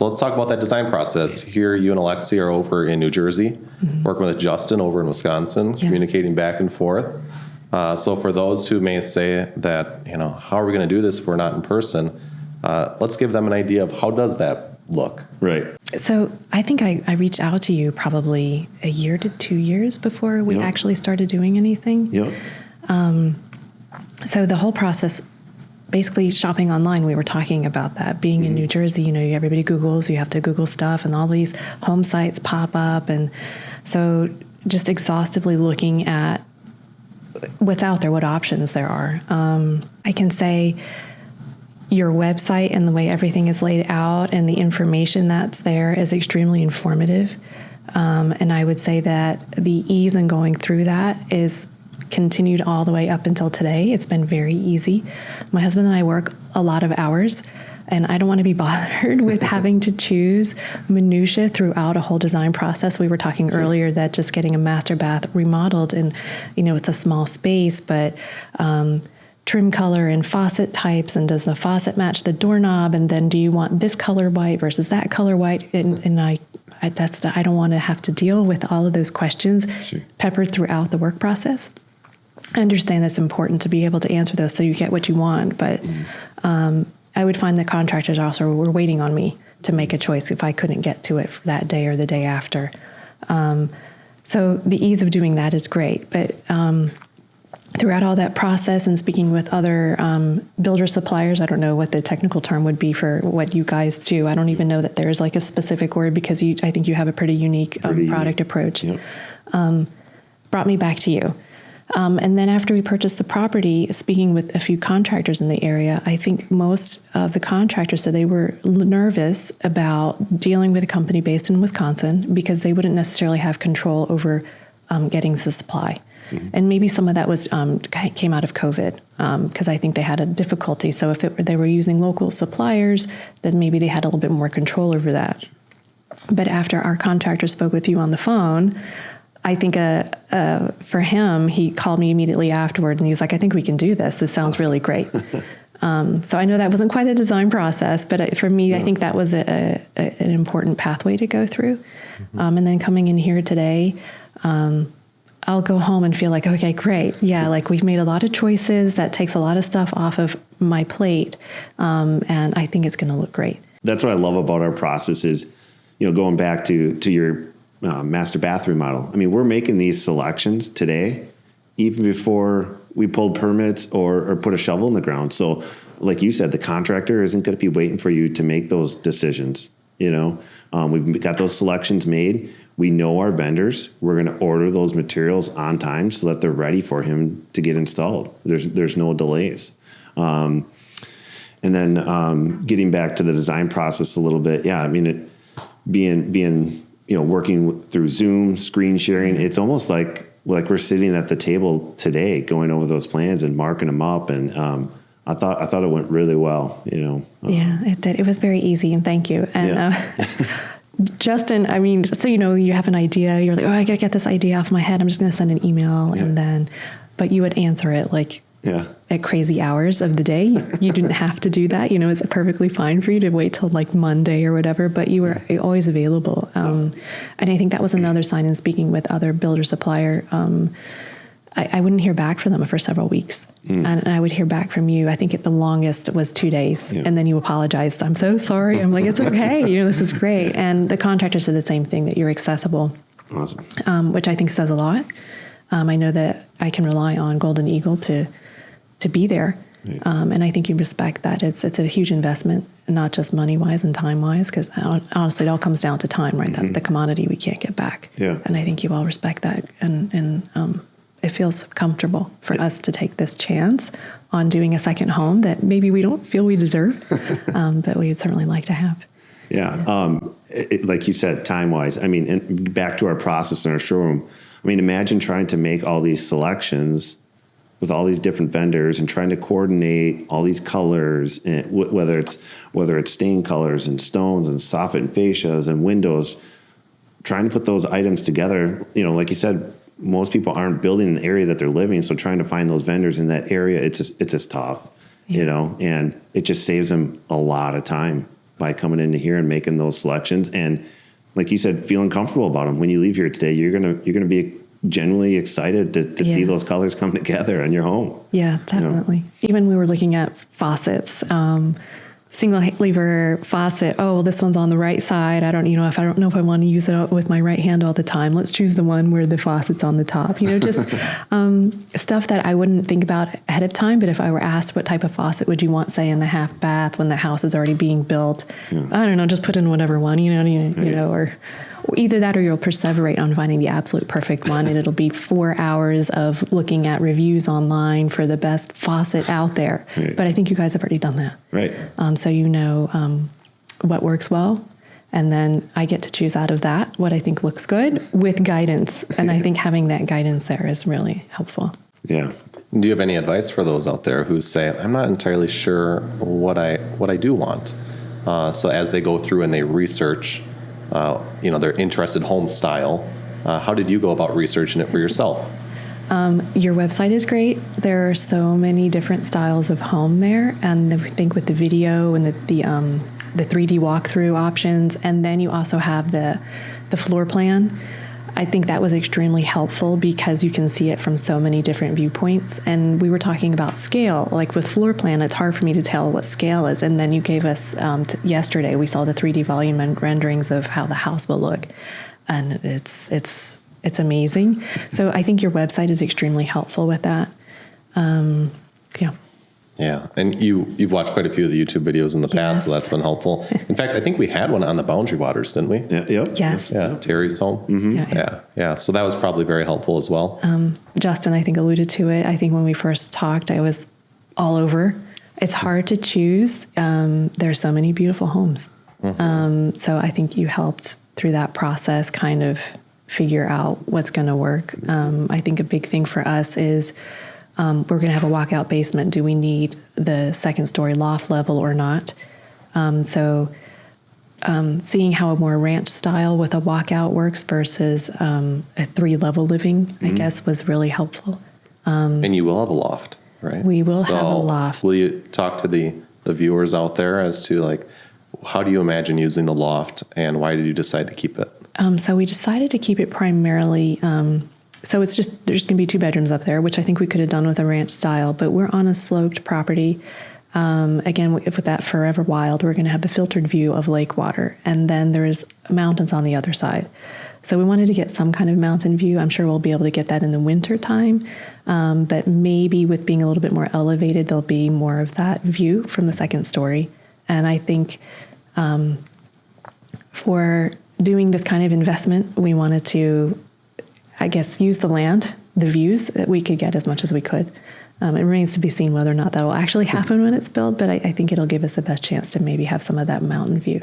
So let's talk about that design process. Here, you and Alexi are over in New Jersey, working with Justin over in Wisconsin, communicating back and forth. So for those who may say that, how are we going to do this if we're not in person? Let's give them an idea of how does that look? Right. So I think I reached out to you probably a year to 2 years before we actually started doing anything. Yep. So the whole process, basically shopping online, we were talking about that. Being in New Jersey, everybody Googles, you have to Google stuff, and all these home sites pop up. And so just exhaustively looking at what's out there, what options there are. I can say your website and the way everything is laid out and the information that's there is extremely informative. And I would say that the ease in going through that is continued all the way up until today. It's been very easy. My husband and I work a lot of hours, and I don't want to be bothered with having to choose minutia throughout a whole design process. We were talking earlier that just getting a master bath remodeled, and it's a small space, but trim color and faucet types, and does the faucet match the doorknob, and then do you want this color white versus that color white? And I don't want to have to deal with all of those questions peppered throughout the work process. I understand that's important to be able to answer those so you get what you want, but I would find that contractors also were waiting on me to make a choice if I couldn't get to it for that day or the day after. So the ease of doing that is great, but throughout all that process and speaking with other builder suppliers, I don't know what the technical term would be for what you guys do. I don't even know that there's like a specific word, because I think you have a pretty unique product approach. Yep. Brought me back to you. And then after we purchased the property, speaking with a few contractors in the area, I think most of the contractors said they were nervous about dealing with a company based in Wisconsin because they wouldn't necessarily have control over getting the supply. And maybe some of that was came out of COVID, because I think they had a difficulty. So if they were using local suppliers, then maybe they had a little bit more control over that. But after our contractor spoke with you on the phone, I think for him, he called me immediately afterward, and he's like, I think we can do this. This sounds really great. So I know that wasn't quite a design process, but for me, I think that was an important pathway to go through. And then coming in here today, I'll go home and feel like, okay, great. Yeah, like we've made a lot of choices. That takes a lot of stuff off of my plate. And I think it's going to look great. That's what I love about our process is, going back to your master bath remodel. I mean, we're making these selections today, even before we pulled permits or put a shovel in the ground. So like you said, the contractor isn't going to be waiting for you to make those decisions. We've got those selections made. We know our vendors. We're going to order those materials on time so that they're ready for him to get installed. There's no delays. And then getting back to the design process a little bit. Yeah, I mean, being working through Zoom, screen sharing, it's almost like we're sitting at the table today, going over those plans and marking them up. And I thought it went really well. Yeah, it did. It was very easy, and thank you. And Justin, I mean, so you have an idea. You're like, oh, I got to get this idea off my head. I'm just going to send an email, but you would answer it like at crazy hours of the day. You didn't have to do that. It's perfectly fine for you to wait till like Monday or whatever, but you were always available. And I think that was another sign in speaking with other builder supplier. I wouldn't hear back from them for several weeks. And I would hear back from you. I think the longest was 2 days. And then you apologized. I'm so sorry. I'm like, it's okay. This is great. And the contractor said the same thing, that you're accessible. Awesome. Which I think says a lot. I know that I can rely on Golden Eagle to be there. And I think you respect that. It's a huge investment, not just money-wise and time-wise, because honestly, it all comes down to time, right? That's the commodity we can't get back. And I think you all respect that. And it feels comfortable for us to take this chance on doing a second home that maybe we don't feel we deserve, but we would certainly like to have. Like you said, time-wise, I mean, and back to our process in our showroom, I mean, imagine trying to make all these selections with all these different vendors and trying to coordinate all these colors, and whether it's stain colors and stones and soffit and fascias and windows, trying to put those items together. Like you said, most people aren't building in the area that they're living, so trying to find those vendors in that area, it's just tough, and it just saves them a lot of time. by coming into here and making those selections. And like you said, feeling comfortable about them. When you leave here today, you're gonna be genuinely excited to see those colors come together in your home. Yeah, definitely. Even we were looking at faucets, single lever faucet. Oh, well, this one's on the right side. I don't know if I want to use it with my right hand all the time. Let's choose the one where the faucet's on the top. Just stuff that I wouldn't think about ahead of time. But if I were asked what type of faucet would you want, say in the half bath when the house is already being built, I don't know, just put in whatever one. Or either that or you'll perseverate on finding the absolute perfect one, and it'll be 4 hours of looking at reviews online for the best faucet out there. Right. But I think you guys have already done that. Right. So what works well, and then I get to choose out of that what I think looks good with guidance. And I think having that guidance there is really helpful. Yeah. Do you have any advice for those out there who say, I'm not entirely sure what I do want? So as they go through and they research, their interested home style, how did you go about researching it for yourself? Your website is great. There are so many different styles of home there, and I think with the video and the 3D walkthrough options, and then you also have the floor plan. I think that was extremely helpful because you can see it from so many different viewpoints. And we were talking about scale. Like with floor plan, it's hard for me to tell what scale is. And then you gave us, yesterday, we saw the 3D volume and renderings of how the house will look. And it's amazing. So I think your website is extremely helpful with that. Yeah. Yeah, and you've watched quite a few of the YouTube videos in the past, so that's been helpful. In fact, I think we had one on the boundary waters, didn't we? Yeah. Yep. Yes. Yeah, Terry's home. Mm-hmm. Yeah. So that was probably very helpful as well. Justin, I think, alluded to it. I think when we first talked, I was all over. It's hard to choose. There's so many beautiful homes. Mm-hmm. So I think you helped through that process kind of figure out what's going to work. I think a big thing for us is we're going to have a walkout basement. Do we need the second story loft level or not? Seeing how a more ranch style with a walkout works versus a 3-level living, I guess, was really helpful. And you will have a loft, right? We will have a loft. Will you talk to the viewers out there as to how do you imagine using the loft, and why did you decide to keep it? So we decided to keep it primarily. So there's going to be 2 bedrooms up there, which I think we could have done with a ranch style, but we're on a sloped property. Again, with that Forever Wild, we're going to have a filtered view of lake water, and then there's mountains on the other side. So we wanted to get some kind of mountain view. I'm sure we'll be able to get that in the winter time, but maybe with being a little bit more elevated, there'll be more of that view from the second story. And I think for doing this kind of investment, we wanted to, I guess, use the land, the views that we could get as much as we could. It remains to be seen whether or not that will actually happen when it's built, but I think it'll give us the best chance to maybe have some of that mountain view.